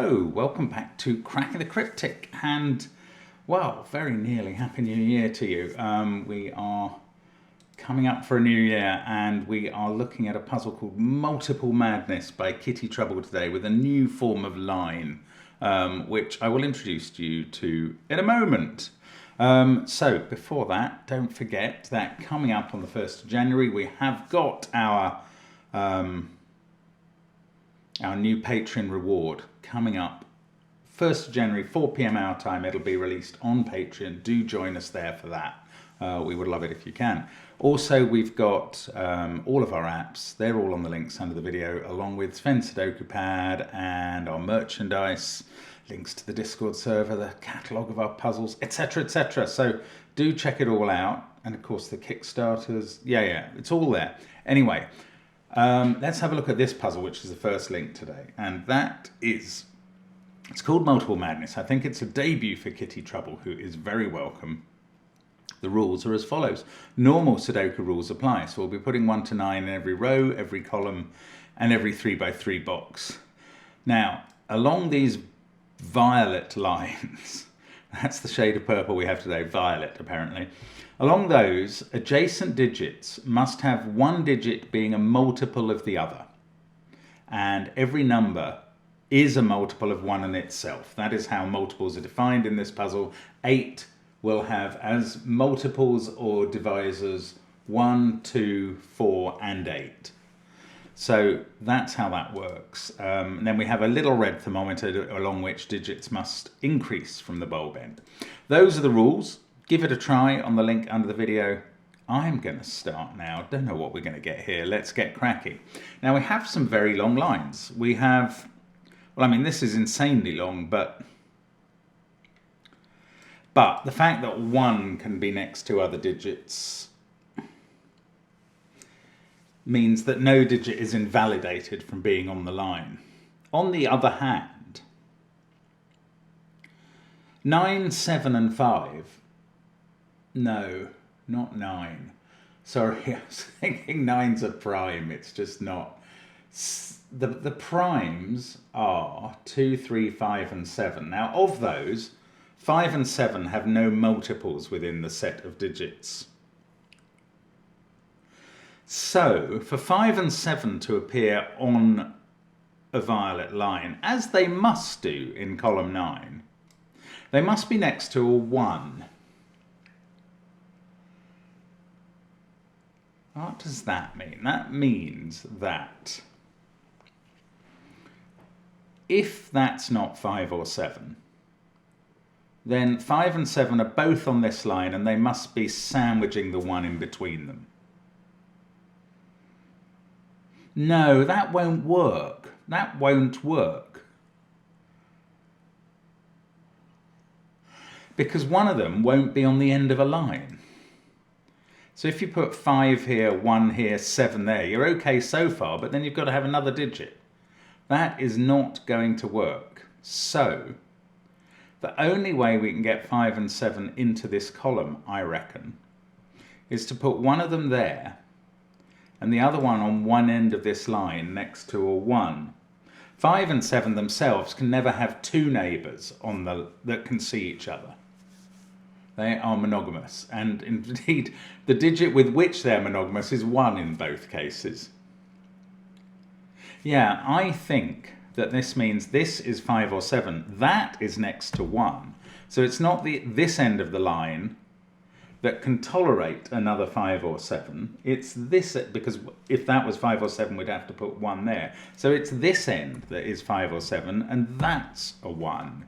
Hello, welcome back to Cracking the Cryptic, and well, very nearly Happy New Year to you. We are coming up for a new year, and we are looking at a puzzle called Multiple Madness by Kitty Trouble today with a new form of line, which I will introduce you to in a moment. So before that, don't forget that coming up on the 1st of January, we have got our new Patreon reward coming up 1st of January, 4 p.m. our time. It'll be released on Patreon. Do join us there for that. We would love it if you can. Also, we've got all of our apps. They're all on the links under the video, along with Sven SUDOKU PAD and our merchandise, links to the Discord server, the catalogue of our puzzles, etc., etc. So do check it all out. And of course, the Kickstarters. Yeah, it's all there. Anyway, let's have a look at this puzzle, which is the first link today. And that is, it's called Multiple Madness. I think it's a debut for Kitty Trouble, who is very welcome. The rules are as follows. Normal Sudoku rules apply. So we'll be putting 1 to 9 in every row, every column, and every 3x3 box. Now, along these violet lines, that's the shade of purple we have today, violet apparently. Along those, adjacent digits must have one digit being a multiple of the other. And every number is a multiple of one in itself. That is how multiples are defined in this puzzle. 8 will have as multiples or divisors 1, 2, 4, and 8. So that's how that works. And then we have a little red thermometer along which digits must increase from the bulb end. Those are the rules. Give it a try on the link under the video. I'm going to start now. Don't know what we're going to get here. Let's get cracking. Now we have some very long lines. We have, well, I mean, this is insanely long, but the fact that 1 can be next to other digits means that no digit is invalidated from being on the line. On the other hand, 9, 7, and 5. No, not 9. Sorry, I was thinking 9's a prime. It's just not. The primes are 2, 3, 5, and 7. Now, of those, 5 and 7 have no multiples within the set of digits. So, for 5 and 7 to appear on a violet line, as they must do in column 9, they must be next to a 1. What does that mean? That means that if that's not 5 or 7, then 5 and 7 are both on this line and they must be sandwiching the 1 in between them. No, that won't work. That won't work. Because one of them won't be on the end of a line. So if you put 5 here, 1 here, 7 there, you're okay so far, but then you've got to have another digit. That is not going to work. So the only way we can get 5 and 7 into this column, I reckon, is to put one of them there and the other one on one end of this line next to a 1. 5 and 7 themselves can never have two neighbours that can see each other. They are monogamous, and indeed the digit with which they're monogamous is 1 in both cases. Yeah, I think that this means this is 5 or 7. That is next to 1. So it's not this end of the line that can tolerate another 5 or 7. It's this, because if that was 5 or 7, we'd have to put 1 there. So it's this end that is 5 or 7, and that's a 1.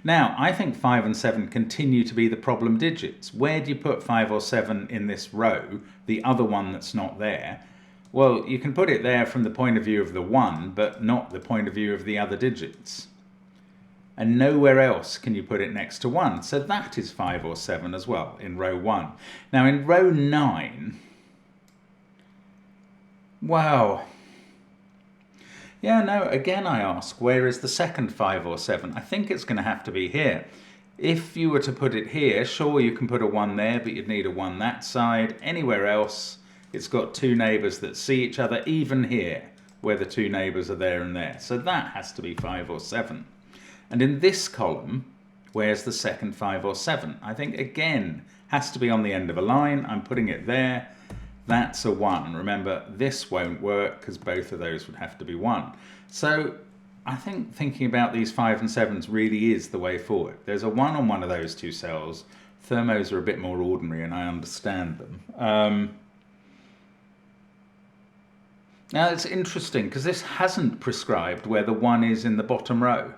Now, I think 5 and 7 continue to be the problem digits. Where do you put 5 or 7 in this row, the other one that's not there? Well, you can put it there from the point of view of the 1, but not the point of view of the other digits. And nowhere else can you put it next to 1. So that is 5 or 7 as well in row 1. Now in row 9, wow. Yeah, no, again I ask, where is the second 5 or 7? I think it's going to have to be here. If you were to put it here, sure, you can put a 1 there, but you'd need a 1 that side. Anywhere else, it's got two neighbours that see each other, even here, where the two neighbours are there and there. So that has to be 5 or 7. And in this column, where's the second 5 or 7? I think, again, has to be on the end of a line. I'm putting it there. That's a 1. Remember, this won't work because both of those would have to be 1. So I think thinking about these 5 and 7s really is the way forward. There's a 1 on one of those two cells. Thermos are a bit more ordinary and I understand them. Now it's interesting because this hasn't prescribed where the 1 is in the bottom row,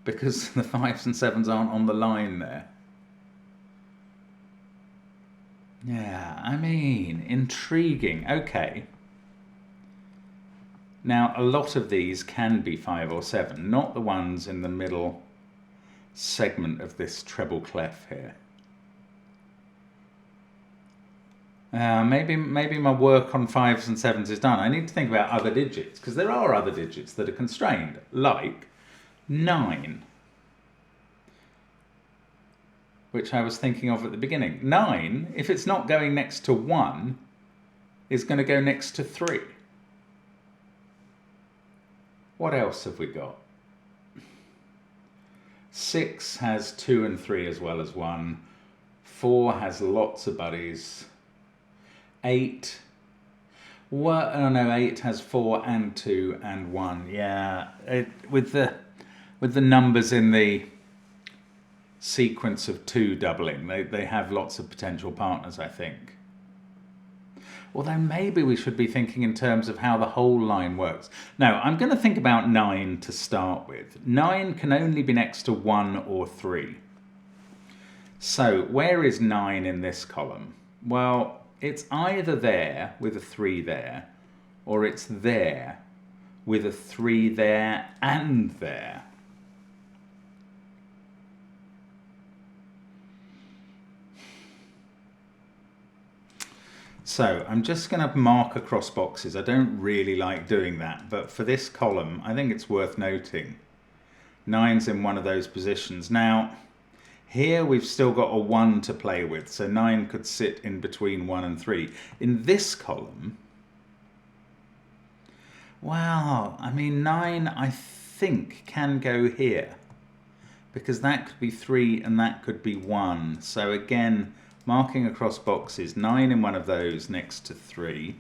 because the 5s and 7s aren't on the line there. Yeah, I mean, intriguing. Okay. Now, a lot of these can be 5 or 7, not the ones in the middle segment of this treble clef here. Maybe my work on 5s and 7s is done. I need to think about other digits, because there are other digits that are constrained, like 9, which I was thinking of at the beginning. 9, if it's not going next to 1, is going to go next to 3. What else have we got? 6 has 2 and 3 as well as 1. 4 has lots of buddies. 8, well, oh no, 8 has 4 and 2 and 1. Yeah, with the numbers in the sequence of 2 doubling, they have lots of potential partners, I think. Although maybe we should be thinking in terms of how the whole line works. Now, I'm going to think about 9 to start with. 9 can only be next to 1 or 3. So where is 9 in this column? Well, it's either there with a 3 there, or it's there with a 3 there and there. So I'm just going to mark across boxes. I don't really like doing that, but for this column, I think it's worth noting. 9's in one of those positions. Now, here we've still got a 1 to play with, so 9 could sit in between 1 and 3. In this column, well, I mean, 9, I think, can go here, because that could be 3 and that could be 1. So again, marking across boxes, 9 in one of those next to 3.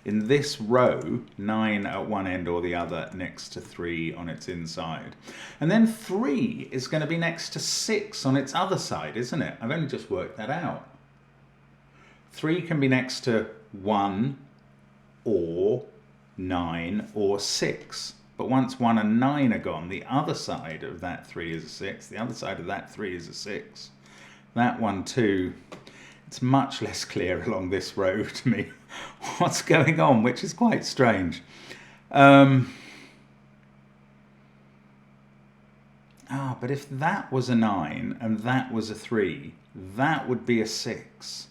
In this row, 9 at one end or the other next to 3 on its inside. And then 3 is going to be next to 6 on its other side, isn't it? I've only just worked that out. 3 can be next to 1 or 9 or 6. But once 1 and 9 are gone, the other side of that 3 is a 6. The other side of that 3 is a 6. That one too. It's much less clear along this row to me what's going on, which is quite strange. But if that was a 9 and that was a 3, that would be a 6.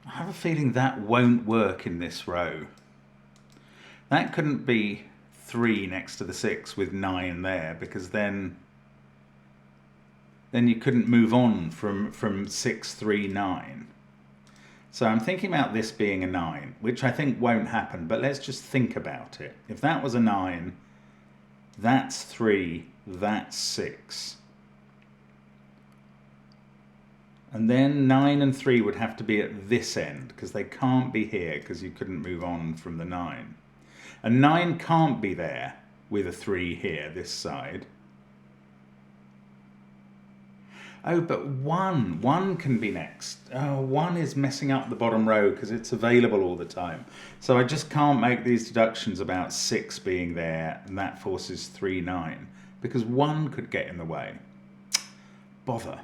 I have a feeling that won't work in this row. That couldn't be 3 next to the 6 with 9 there, because then you couldn't move on from 6, 3, 9. So I'm thinking about this being a 9, which I think won't happen, but let's just think about it. If that was a 9, that's 3, that's 6. And then 9 and 3 would have to be at this end, because they can't be here, because you couldn't move on from the 9. And 9 can't be there with a 3 here, this side. Oh, but 1 can be next. Oh, 1 is messing up the bottom row because it's available all the time. So I just can't make these deductions about 6 being there, and that forces 3, 9, because 1 could get in the way. Bother.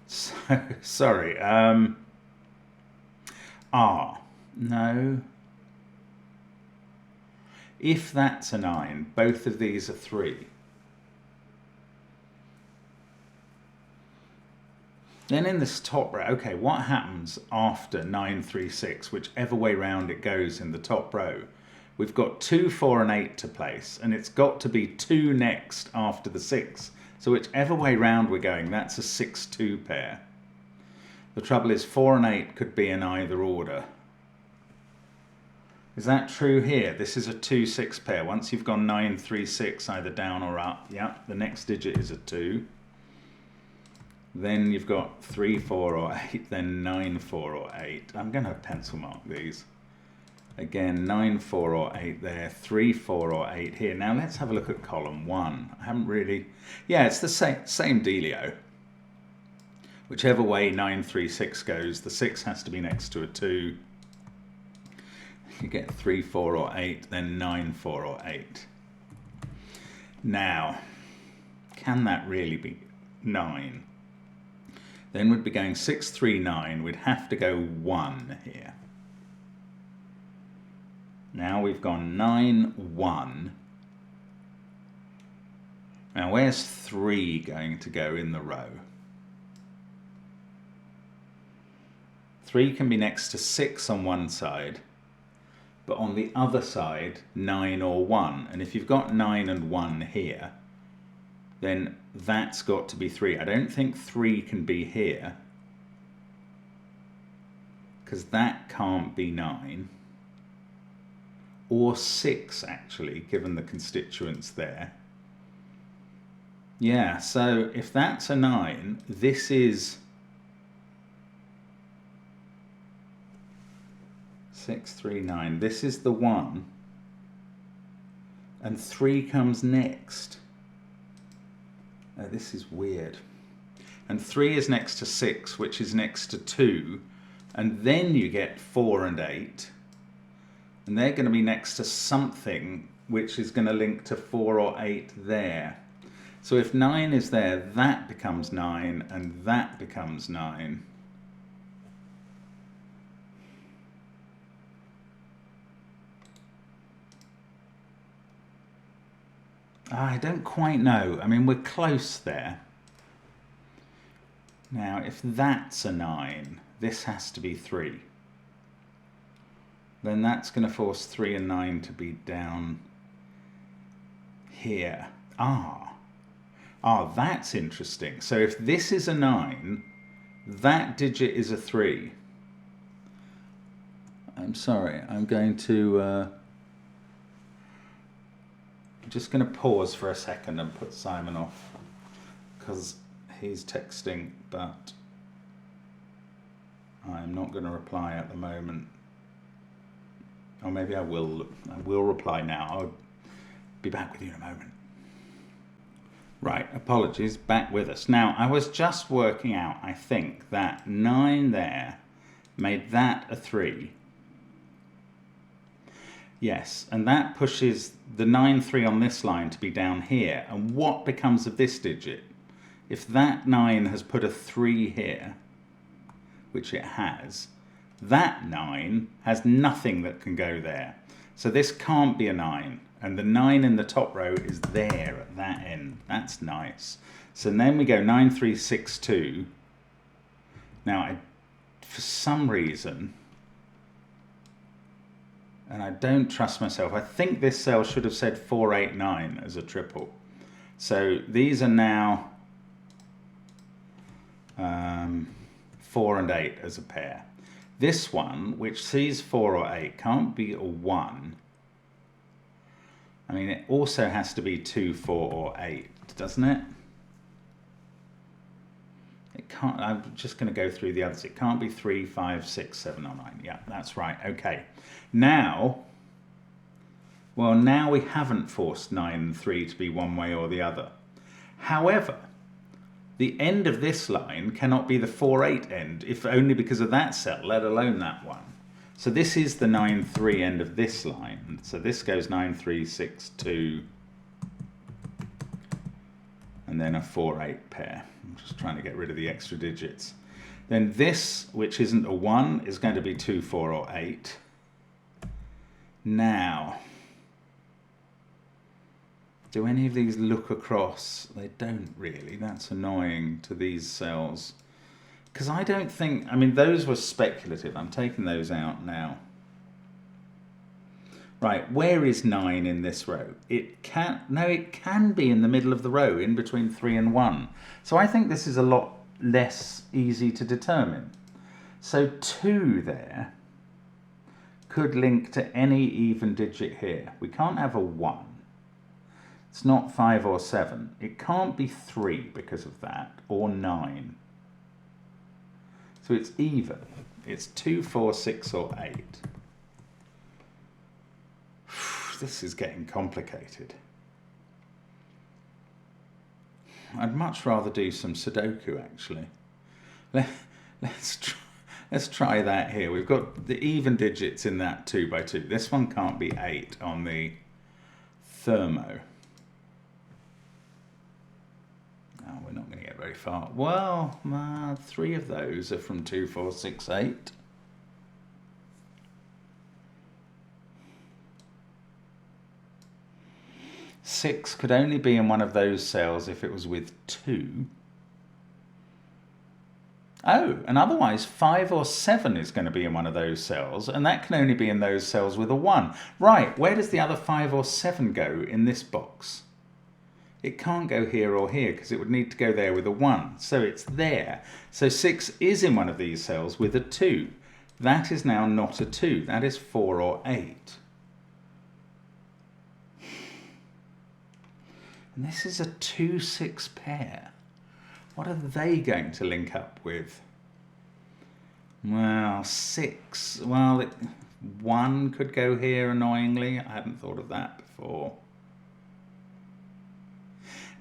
So, sorry. No. If that's a 9, both of these are 3. Then in this top row, okay, what happens after 9, 3, 6, whichever way round it goes in the top row? We've got 2, 4 and 8 to place, and it's got to be 2 next after the 6. So whichever way round we're going, that's a 6, 2 pair. The trouble is 4 and 8 could be in either order. Is that true here? This is a 2-6 pair. Once you've gone 9, 3, 6, either down or up, yep, the next digit is a 2. Then you've got 3, 4 or 8, then 9, 4 or 8. I'm going to pencil mark these. Again, 9, 4 or 8 there, 3, 4 or 8 here. Now let's have a look at column 1. I haven't really... Yeah, it's the same dealio. Whichever way 9, 3, 6 goes, the 6 has to be next to a 2. You get 3, 4 or 8, then 9, 4 or 8. Now, can that really be 9? Then we'd be going 6, 3, 9. We'd have to go 1 here. Now we've gone 9, 1. Now where's 3 going to go in the row? 3 can be next to 6 on one side, but on the other side, 9 or 1. And if you've got 9 and 1 here, then that's got to be 3. I don't think 3 can be here, because that can't be 9. Or 6, actually, given the constituents there. Yeah, so if that's a 9, this is 6, 3, 9. This is the 1. And 3 comes next. Oh, this is weird. And 3 is next to 6, which is next to 2. And then you get 4 and 8. And they're going to be next to something which is going to link to 4 or 8 there. So if 9 is there, that becomes 9, and that becomes 9. I don't quite know. I mean, we're close there. Now, if that's a 9, this has to be 3. Then that's going to force 3 and 9 to be down here. That's interesting. So if this is a 9, that digit is a 3. I'm sorry, I'm going to... I'm just going to pause for a second and put Simon off, because he's texting, but I'm not going to reply at the moment. Or maybe I will reply now. I'll be back with you in a moment. Right, apologies, back with us. Now, I was just working out, I think, that 9 there made that a 3. Yes, and that pushes the 9, 3 on this line to be down here. And what becomes of this digit? If that 9 has put a 3 here, which it has, that 9 has nothing that can go there. So this can't be a 9. And the 9 in the top row is there at that end. That's nice. So then we go 9, 3, 6, 2. Now, for some reason, and I don't trust myself, I think this cell should have said 4, 8, 9 as a triple. So these are now 4 and 8 as a pair. This one, which sees 4 or 8, can't be a 1. I mean, it also has to be 2, 4 or 8, doesn't it? It can't, I'm just going to go through the others. It can't be 3, 5, 6, 7 or 9. Yeah, that's right. Okay. Now, well, now we haven't forced 9 and 3 to be one way or the other. However, the end of this line cannot be the 4, 8 end, if only because of that cell, let alone that one. So this is the 9, 3 end of this line. So this goes 9, 3, 6, 2, and then a 4, 8 pair. I'm just trying to get rid of the extra digits. Then this, which isn't a 1, is going to be 2, 4, or 8. Now, do any of these look across? They don't really. That's annoying to these cells. Because I don't think, I mean, those were speculative. I'm taking those out now. Right, where is 9 in this row? It can be in the middle of the row, in between 3 and 1. So I think this is a lot less easy to determine. So 2 there could link to any even digit here. We can't have a 1. It's not 5 or 7. It can't be 3 because of that, or 9. So it's even. It's 2, 4, 6 or 8. This is getting complicated. I'd much rather do some Sudoku actually. Let's try that here. We've got the even digits in that 2 by 2. This one can't be 8 on the thermo. Oh, we're not going to get very far. Well, 3 of those are from 2, 4, 6, 8. Six could only be in one of those cells if it was with 2. Oh, and otherwise 5 or 7 is going to be in one of those cells, and that can only be in those cells with a 1. Right, where does the other 5 or 7 go in this box? It can't go here or here because it would need to go there with a 1, so it's there. So 6 is in one of these cells with a 2. That is now not a 2, that is 4 or 8. And this is a 2-6 pair. What are they going to link up with? Well, 6. Well, 1 could go here, annoyingly. I hadn't thought of that before.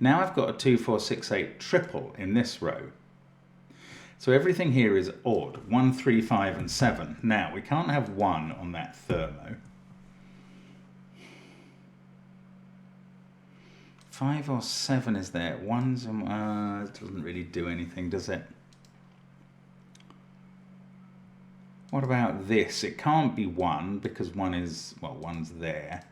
Now I've got a 2, 4, 6, 8 triple in this row. So everything here is odd. 1, 3, 5 and 7. Now, we can't have 1 on that thermo. 5 or 7 is there. 1's it doesn't really do anything, does it? What about this? It can't be 1 because 1 is, well, 1's there.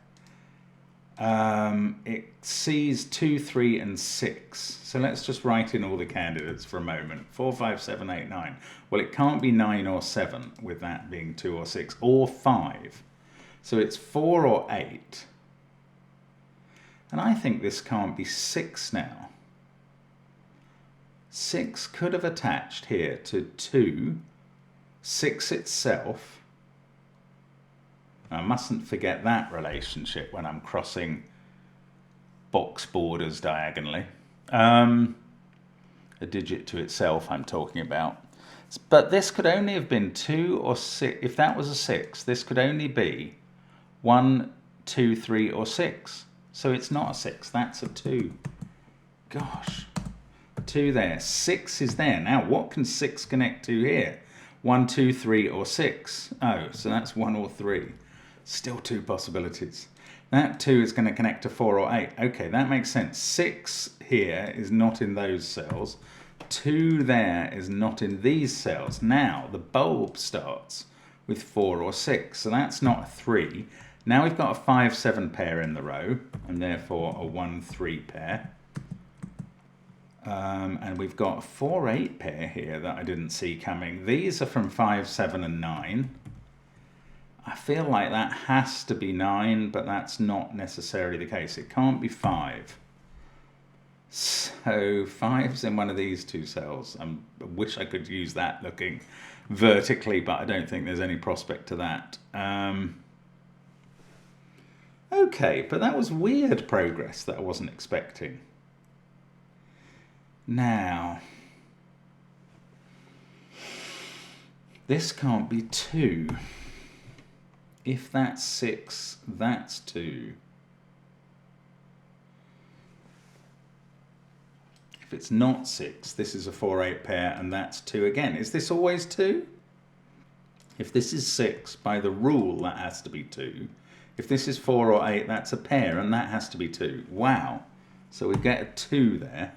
It sees 2, 3 and 6. So let's just write in all the candidates for a moment. 4, 5, 7, 8, 9. Well, it can't be 9 or 7 with that being 2 or 6 or 5. So it's 4 or 8. And I think this can't be 6 now. 6 could have attached here to 2, 6 itself. I mustn't forget that relationship when I'm crossing box borders diagonally. A digit to itself I'm talking about. But this could only have been 2 or 6. If that was a 6, this could only be 1, 2, 3 or 6. So it's not a 6, that's a 2. Gosh, 2 there, 6 is there. Now what can 6 connect to here? 1, 2, 3 or 6. Oh, so that's 1 or 3. Still 2 possibilities. That 2 is going to connect to 4 or 8. Okay, that makes sense. 6 here is not in those cells. 2 there is not in these cells. Now the bulb starts with 4 or 6, so that's not a 3. Now we've got a 5, 7 pair in the row, and therefore a 1, 3 pair. And we've got a 4, 8 pair here that I didn't see coming. These are from 5, 7 and 9. I feel like that has to be 9, but that's not necessarily the case. It can't be 5. So 5's in one of these 2 cells. I wish I could use that looking vertically, but I don't think there's any prospect to that. Okay, but that was weird progress that I wasn't expecting. Now, this can't be 2. If that's 6, that's 2. If it's not 6, this is a 4, 8 pair, and that's 2 again. Is this always 2? If this is 6, by the rule, that has to be 2. If this is 4 or 8, that's a pair, and that has to be 2. Wow. So we get a 2 there.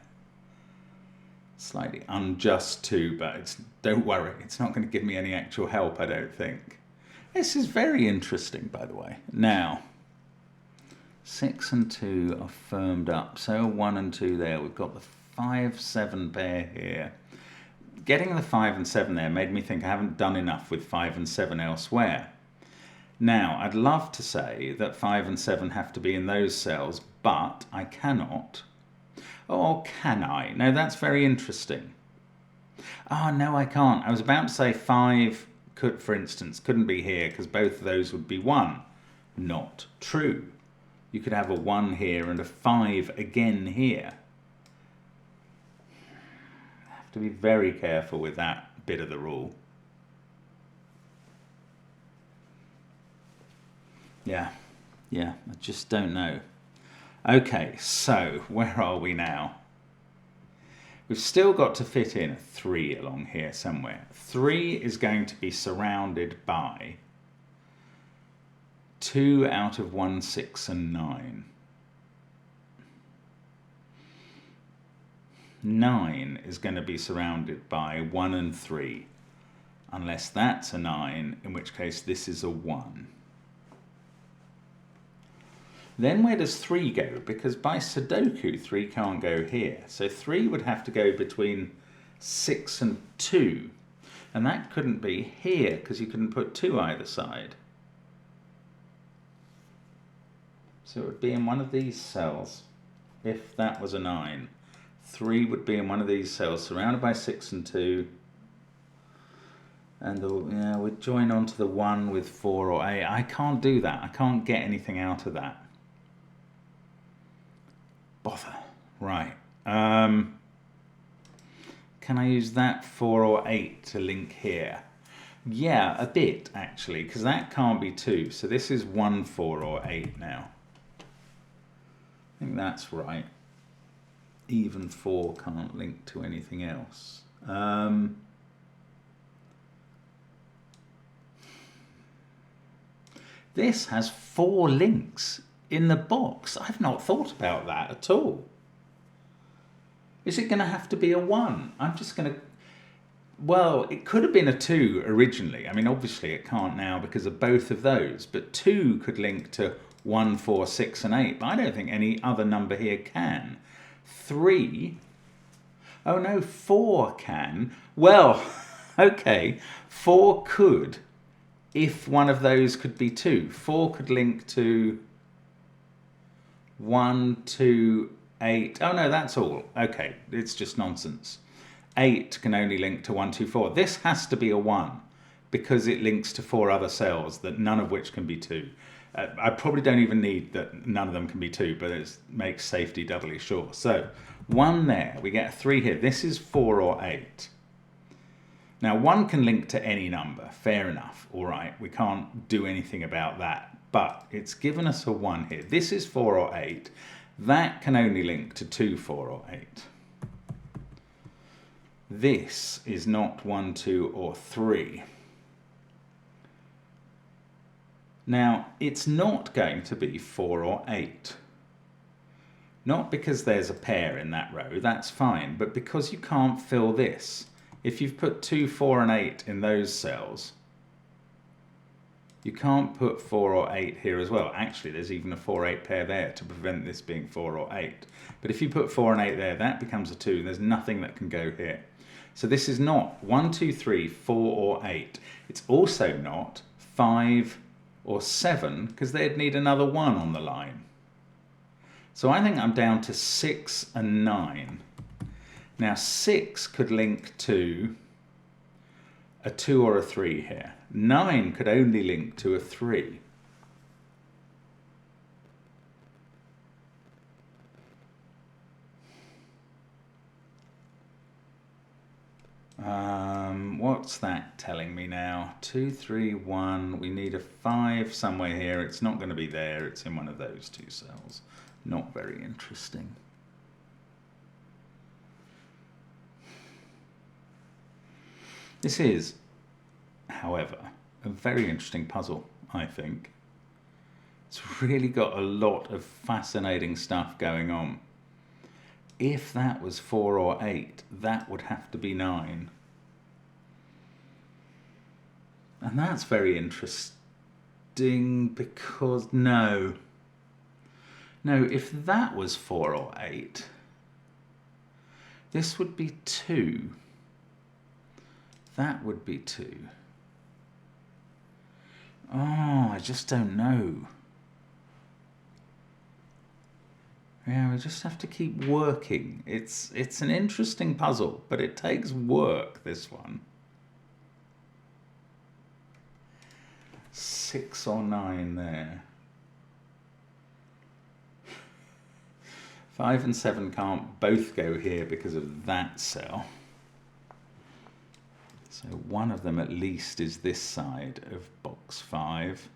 Slightly unjust 2, but don't worry. It's not going to give me any actual help, I don't think. This is very interesting, by the way. Now, 6 and 2 are firmed up. So 1 and 2 there. We've got the 5, 7 pair here. Getting the 5 and 7 there made me think I haven't done enough with 5 and 7 elsewhere. Now, I'd love to say that 5 and 7 have to be in those cells, but I cannot. Or can I? No, that's very interesting. Oh, no, I can't. I was about to say 5 could, for instance, couldn't be here because both of those would be 1. Not true. You could have a 1 here and a 5 again here. Have to be very careful with that bit of the rule. Yeah, I just don't know. Okay, so where are we now? We've still got to fit in a 3 along here somewhere. 3 is going to be surrounded by 2 out of 1, 6 and 9. 9 is going to be surrounded by 1 and 3, unless that's a 9, in which case this is a 1. Then where does 3 go? Because by Sudoku, 3 can't go here. So 3 would have to go between 6 and 2. And that couldn't be here, because you couldn't put 2 either side. So it would be in one of these cells, if that was a 9. 3 would be in one of these cells, surrounded by 6 and 2. And we'd join onto the 1 with 4 or 8. I can't do that. I can't get anything out of that. Bother. Right. Can I use that 4 or 8 to link here? Yeah, a bit actually, because that can't be 2. So this is 1, 4 or 8 now. I think that's right. Even 4 can't link to anything else. This has 4 links in the box. I've not thought about that at all. Is it going to have to be a 1? I'm just going to... Well, it could have been a 2 originally. I mean, obviously it can't now because of both of those. But 2 could link to 1, 4, 6 and 8. But I don't think any other number here can. 3... Oh no, 4 can. Well, okay. 4 could, if one of those could be 2. 4 could link to 1, 2, 8. Oh no, that's all. Okay, it's just nonsense. 8 can only link to 1, 2, 4. This has to be a 1 because it links to 4 other cells, that none of which can be 2. I probably don't even need that none of them can be 2, but it makes safety doubly sure. So 1 there, we get a 3 here. This is 4 or 8. Now 1 can link to any number, fair enough, all right. We can't do anything about that. But it's given us a 1 here. This is 4 or 8. That can only link to 2, 4 or 8. This is not 1, 2 or 3. Now, it's not going to be 4 or 8. Not because there's a pair in that row, that's fine, but because you can't fill this. If you've put 2, 4 and 8 in those cells, you can't put 4 or 8 here as well. Actually, there's even a 4, 8 pair there to prevent this being 4 or 8. But if you put 4 and 8 there, that becomes a 2. There's nothing that can go here. So this is not 1, 2, 3, 4 or 8. It's also not 5 or 7, because they'd need another 1 on the line. So I think I'm down to 6 and 9. Now 6 could link to a 2 or a 3 here. 9 could only link to a 3. What's that telling me now? 2, 3, 1. We need a 5 somewhere here. It's not going to be there. It's in one of those 2 cells. Not very interesting. This is, however, a very interesting puzzle, I think. It's really got a lot of fascinating stuff going on. If that was 4 or 8, that would have to be 9. And that's very interesting because, no, if that was 4 or 8, this would be 2. That would be 2. Oh, I just don't know. Yeah, we just have to keep working. It's an interesting puzzle, but it takes work, this one. 6 or 9 there. 5 and 7 can't both go here because of that cell. So one of them at least is this side of box 5.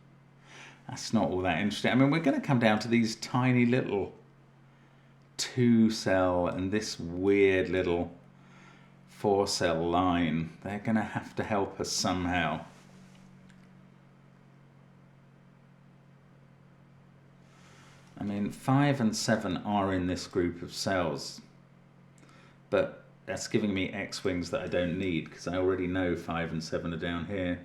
That's not all that interesting. I mean, we're going to come down to these tiny little 2-cell and this weird little 4-cell line. They're going to have to help us somehow. I mean, 5 and 7 are in this group of cells, but that's giving me X-wings that I don't need because I already know 5 and 7 are down here.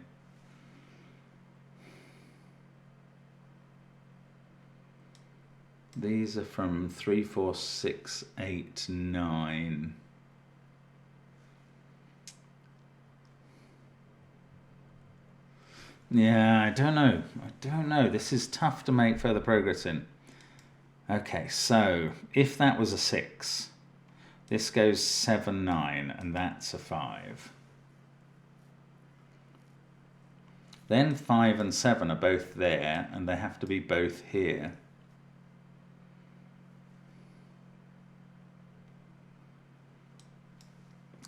These are from 3, 4, 6, 8, 9. Yeah, I don't know. I don't know. This is tough to make further progress in. Okay, so if that was a 6, this goes 7, 9, and that's a 5. Then 5 and 7 are both there, and they have to be both here.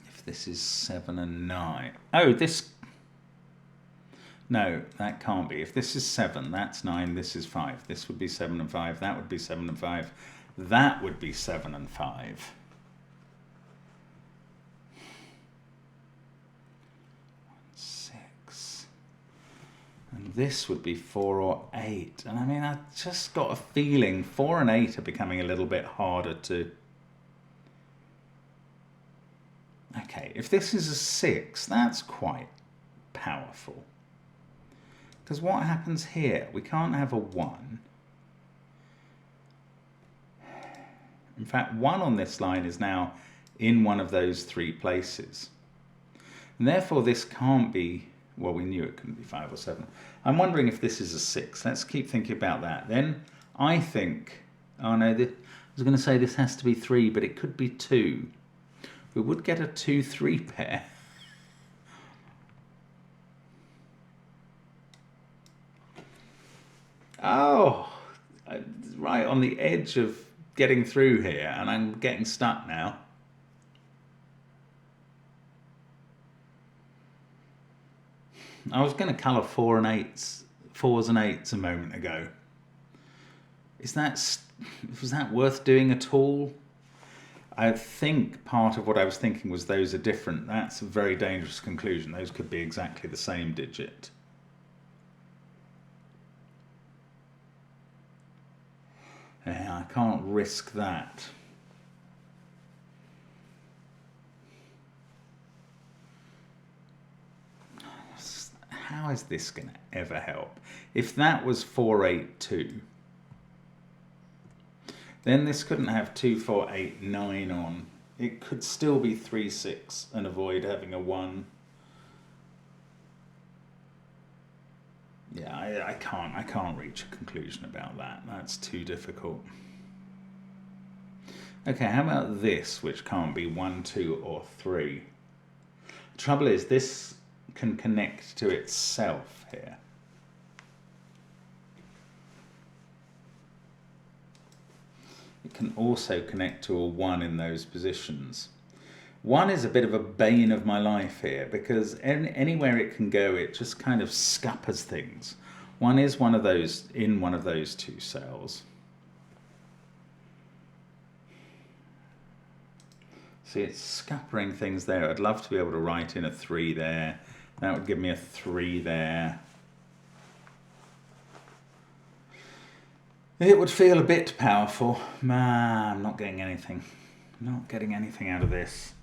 If this is 7 and 9. Oh, this... No, that can't be. If this is 7, that's 9, this is 5. This would be 7 and 5, that would be 7 and 5. That would be 7 and 5. And this would be 4 or 8. And I mean, I just got a feeling 4 and 8 are becoming a little bit harder to... Okay, if this is a 6, that's quite powerful. Because what happens here? We can't have a 1. In fact, 1 on this line is now in one of those 3 places. And therefore, this can't be... Well, we knew it couldn't be 5 or 7. I'm wondering if this is a 6. Let's keep thinking about that. Then I think... Oh, no, I was going to say this has to be 3, but it could be 2. We would get a 2-3 pair. Oh, right on the edge of getting through here, and I'm getting stuck now. I was going to colour 4s and 8s a moment ago. Was that worth doing at all? I think part of what I was thinking was those are different. That's a very dangerous conclusion. Those could be exactly the same digit. Yeah, I can't risk that. How is this going to ever help? If that was 4, 8, 2, then this couldn't have 2, 4, 8, 9 on. It could still be 3, 6 and avoid having a 1. Yeah, I can't reach a conclusion about that. That's too difficult. Okay, how about this, which can't be 1, 2, or 3? The trouble is, this can connect to itself here. It can also connect to a 1 in those positions. 1 is a bit of a bane of my life here because anywhere it can go, it just kind of scuppers things. 1 is one of those in one of those 2 cells. See, it's scuppering things there. I'd love to be able to write in a 3 there. That would give me a 3 there. It would feel a bit powerful. Man, I'm not getting anything. Not getting anything out of this.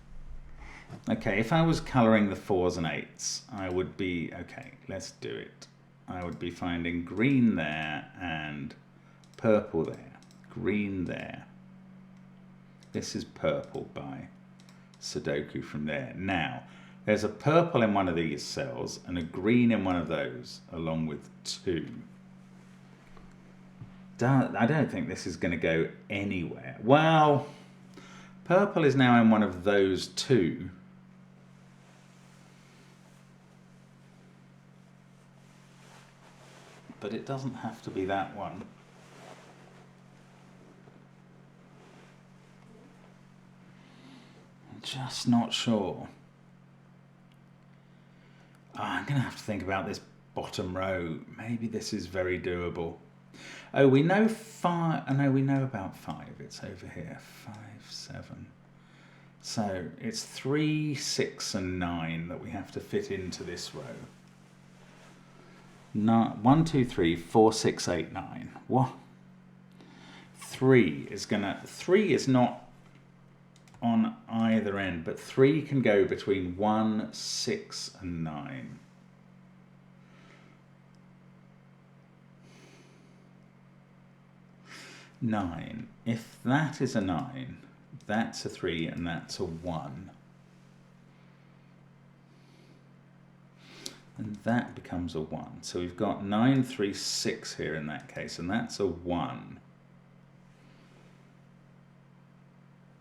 Okay, if I was colouring the 4s and 8s, I would be... Okay, let's do it. I would be finding green there and purple there. Green there. This is purple by Sudoku from there. Now, there's a purple in one of these cells and a green in one of those, along with 2. I don't think this is going to go anywhere. Well, purple is now in one of those two. But it doesn't have to be that one. I'm just not sure. Oh, I'm going to have to think about this bottom row. Maybe this is very doable. Oh, we know 5. Oh, no, we know about 5. It's over here. 5, 7. So it's 3, 6, and 9 that we have to fit into this row. 1, 2, 3, 4, 6, 8, 9. What? 3 is not on either end, but 3 can go between 1, 6, and 9. Nine. If that is a 9, that's a 3, and that's a 1. And that becomes a 1. So we've got 9, 3, 6 here in that case, and that's a 1.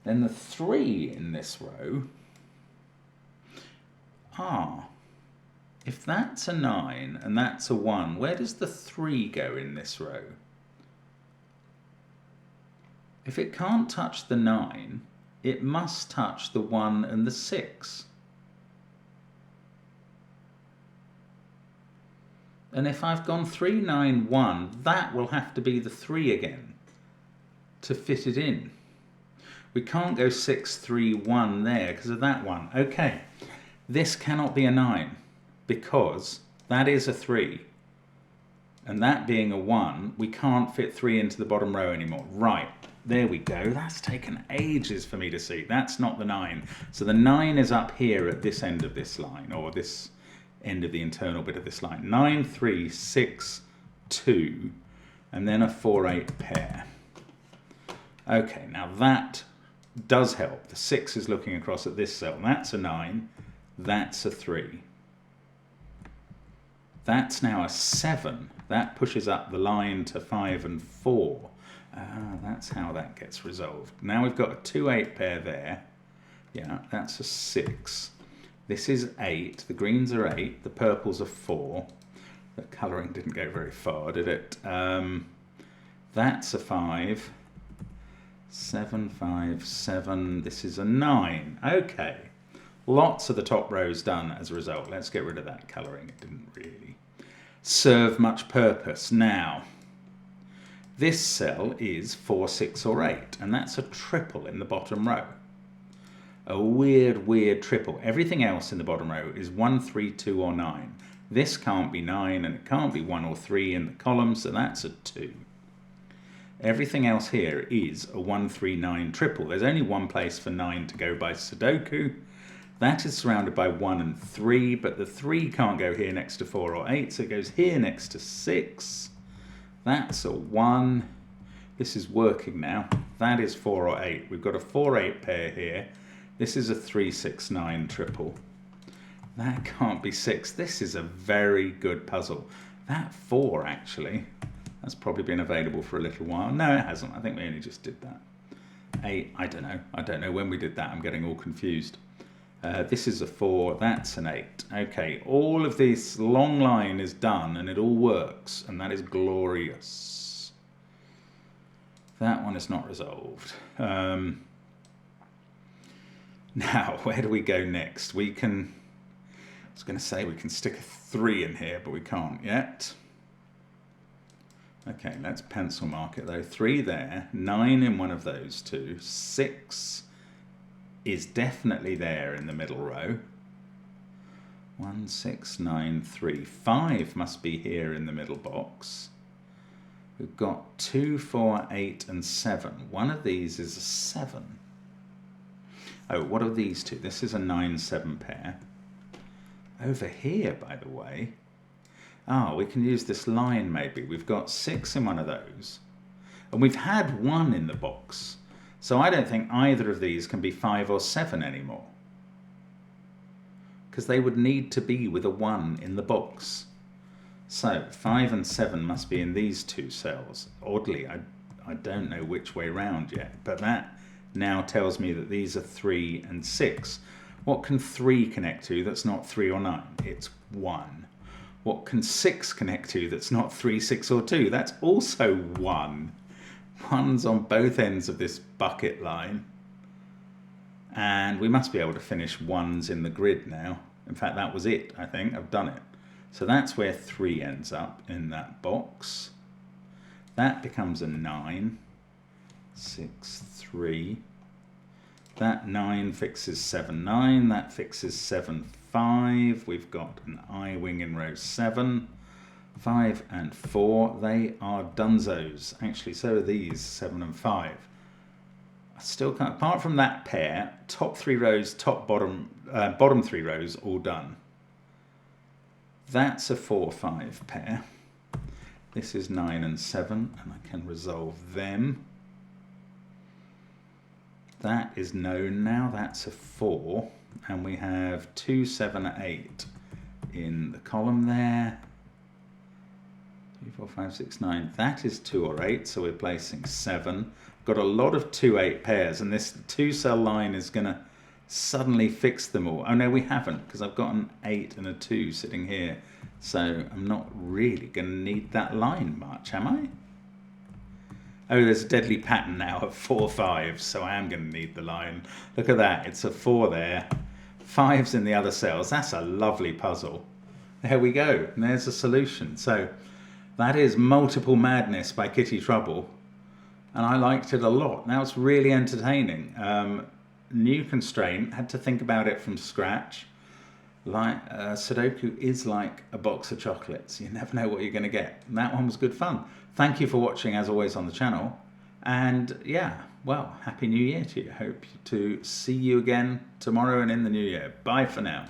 Then the 3 in this row, if that's a 9 and that's a 1, where does the 3 go in this row? If it can't touch the 9, it must touch the 1 and the 6. And if I've gone 3, 9, 1, that will have to be the 3 again to fit it in. We can't go 6, 3, 1 there because of that one. Okay, this cannot be a 9 because that is a 3. And that being a 1, we can't fit 3 into the bottom row anymore. Right, there we go. That's taken ages for me to see. That's not the 9. So the 9 is up here at this end of this line, or this end of the internal bit of this line. 9, 3, 6, 2, and then a 4, 8 pair. Okay, now that does help. The 6 is looking across at this cell. That's a 9. That's a 3. That's now a 7. That pushes up the line to 5 and 4. That's how that gets resolved. Now we've got a 2, 8 pair there. Yeah, that's a 6. This is 8. The greens are 8. The purples are 4. The colouring didn't go very far, did it? That's a 5. 7, 5, 7. This is a 9. Okay. Lots of the top rows done as a result. Let's get rid of that colouring. It didn't really serve much purpose. Now, this cell is 4, 6, or 8, and that's a triple in the bottom row. A weird triple. Everything else in the bottom row is 1, 3, 2, or 9. This can't be 9, and it can't be 1 or 3 in the column, so that's a 2. Everything else here is a 1, 3, 9 triple. There's only one place for 9 to go by Sudoku. That is surrounded by 1 and 3, but the 3 can't go here next to 4 or 8, so it goes here next to 6. That's a 1. This is working now. That is 4 or 8. We've got a 4, 8 pair here. This is a 3, 6, 9 triple. That can't be 6. This is a very good puzzle. That 4, actually, that's probably been available for a little while. No, it hasn't. I think we only just did that. 8, I don't know. I don't know when we did that. I'm getting all confused. This is a 4. That's an 8. Okay, all of this long line is done and it all works, and that is glorious. That one is not resolved. Now, where do we go next? We can, I was going to say we can stick a 3 in here, but we can't yet. Okay, let's pencil mark it though. 3 there, 9 in one of those two, 6 is definitely there in the middle row. 1, 6, 9, 3. 5 must be here in the middle box. We've got 2, 4, 8, and 7. One of these is a 7. Oh, what are these two? This is a 9, 7 pair. Over here, by the way, we can use this line maybe. We've got 6 in one of those. And we've had 1 in the box. So I don't think either of these can be 5 or 7 anymore, because they would need to be with a 1 in the box. So 5 and 7 must be in these two cells. Oddly, I don't know which way round yet, but that now tells me that these are 3 and 6. What can 3 connect to that's not 3 or 9? It's 1. What can 6 connect to that's not 3, 6 or 2? That's also 1. 1's on both ends of this bucket line. And we must be able to finish 1's in the grid now. In fact, that was it, I think. I've done it. So that's where 3 ends up in that box. That becomes a 9. 6, 3. That 9 fixes 7, 9. That fixes 7, 5. We've got an I-wing in row 7. 5 and 4, they are dunzos. Actually, so are these, 7 and 5. I still can't, apart from that pair, top 3 rows, bottom 3 rows, all done. That's a 4-5 pair. This is 9 and 7, and I can resolve them. That is known now, that's a 4, and we have 2, 7, 8 in the column there. 3, 4, 5, 6, 9. That is 2 or 8, so we're placing 7. Got a lot of 2-8 pairs, and this 2-cell line is going to suddenly fix them all. Oh no, we haven't, because I've got an 8 and a 2 sitting here, so I'm not really going to need that line much, am I? Oh, there's a deadly pattern now of 4 5s, so I am going to need the line. Look at that, it's a 4 there. 5's in the other cells. That's a lovely puzzle. There we go, and there's a solution. So that is Multiple Madness by Kitty Trouble, and I liked it a lot. Now it's really entertaining. New constraint, had to think about it from scratch. Like Sudoku is like a box of chocolates. You never know what you're going to get. And that one was good fun. Thank you for watching, as always, on the channel. And yeah, well, Happy New Year to you. Hope to see you again tomorrow and in the new year. Bye for now.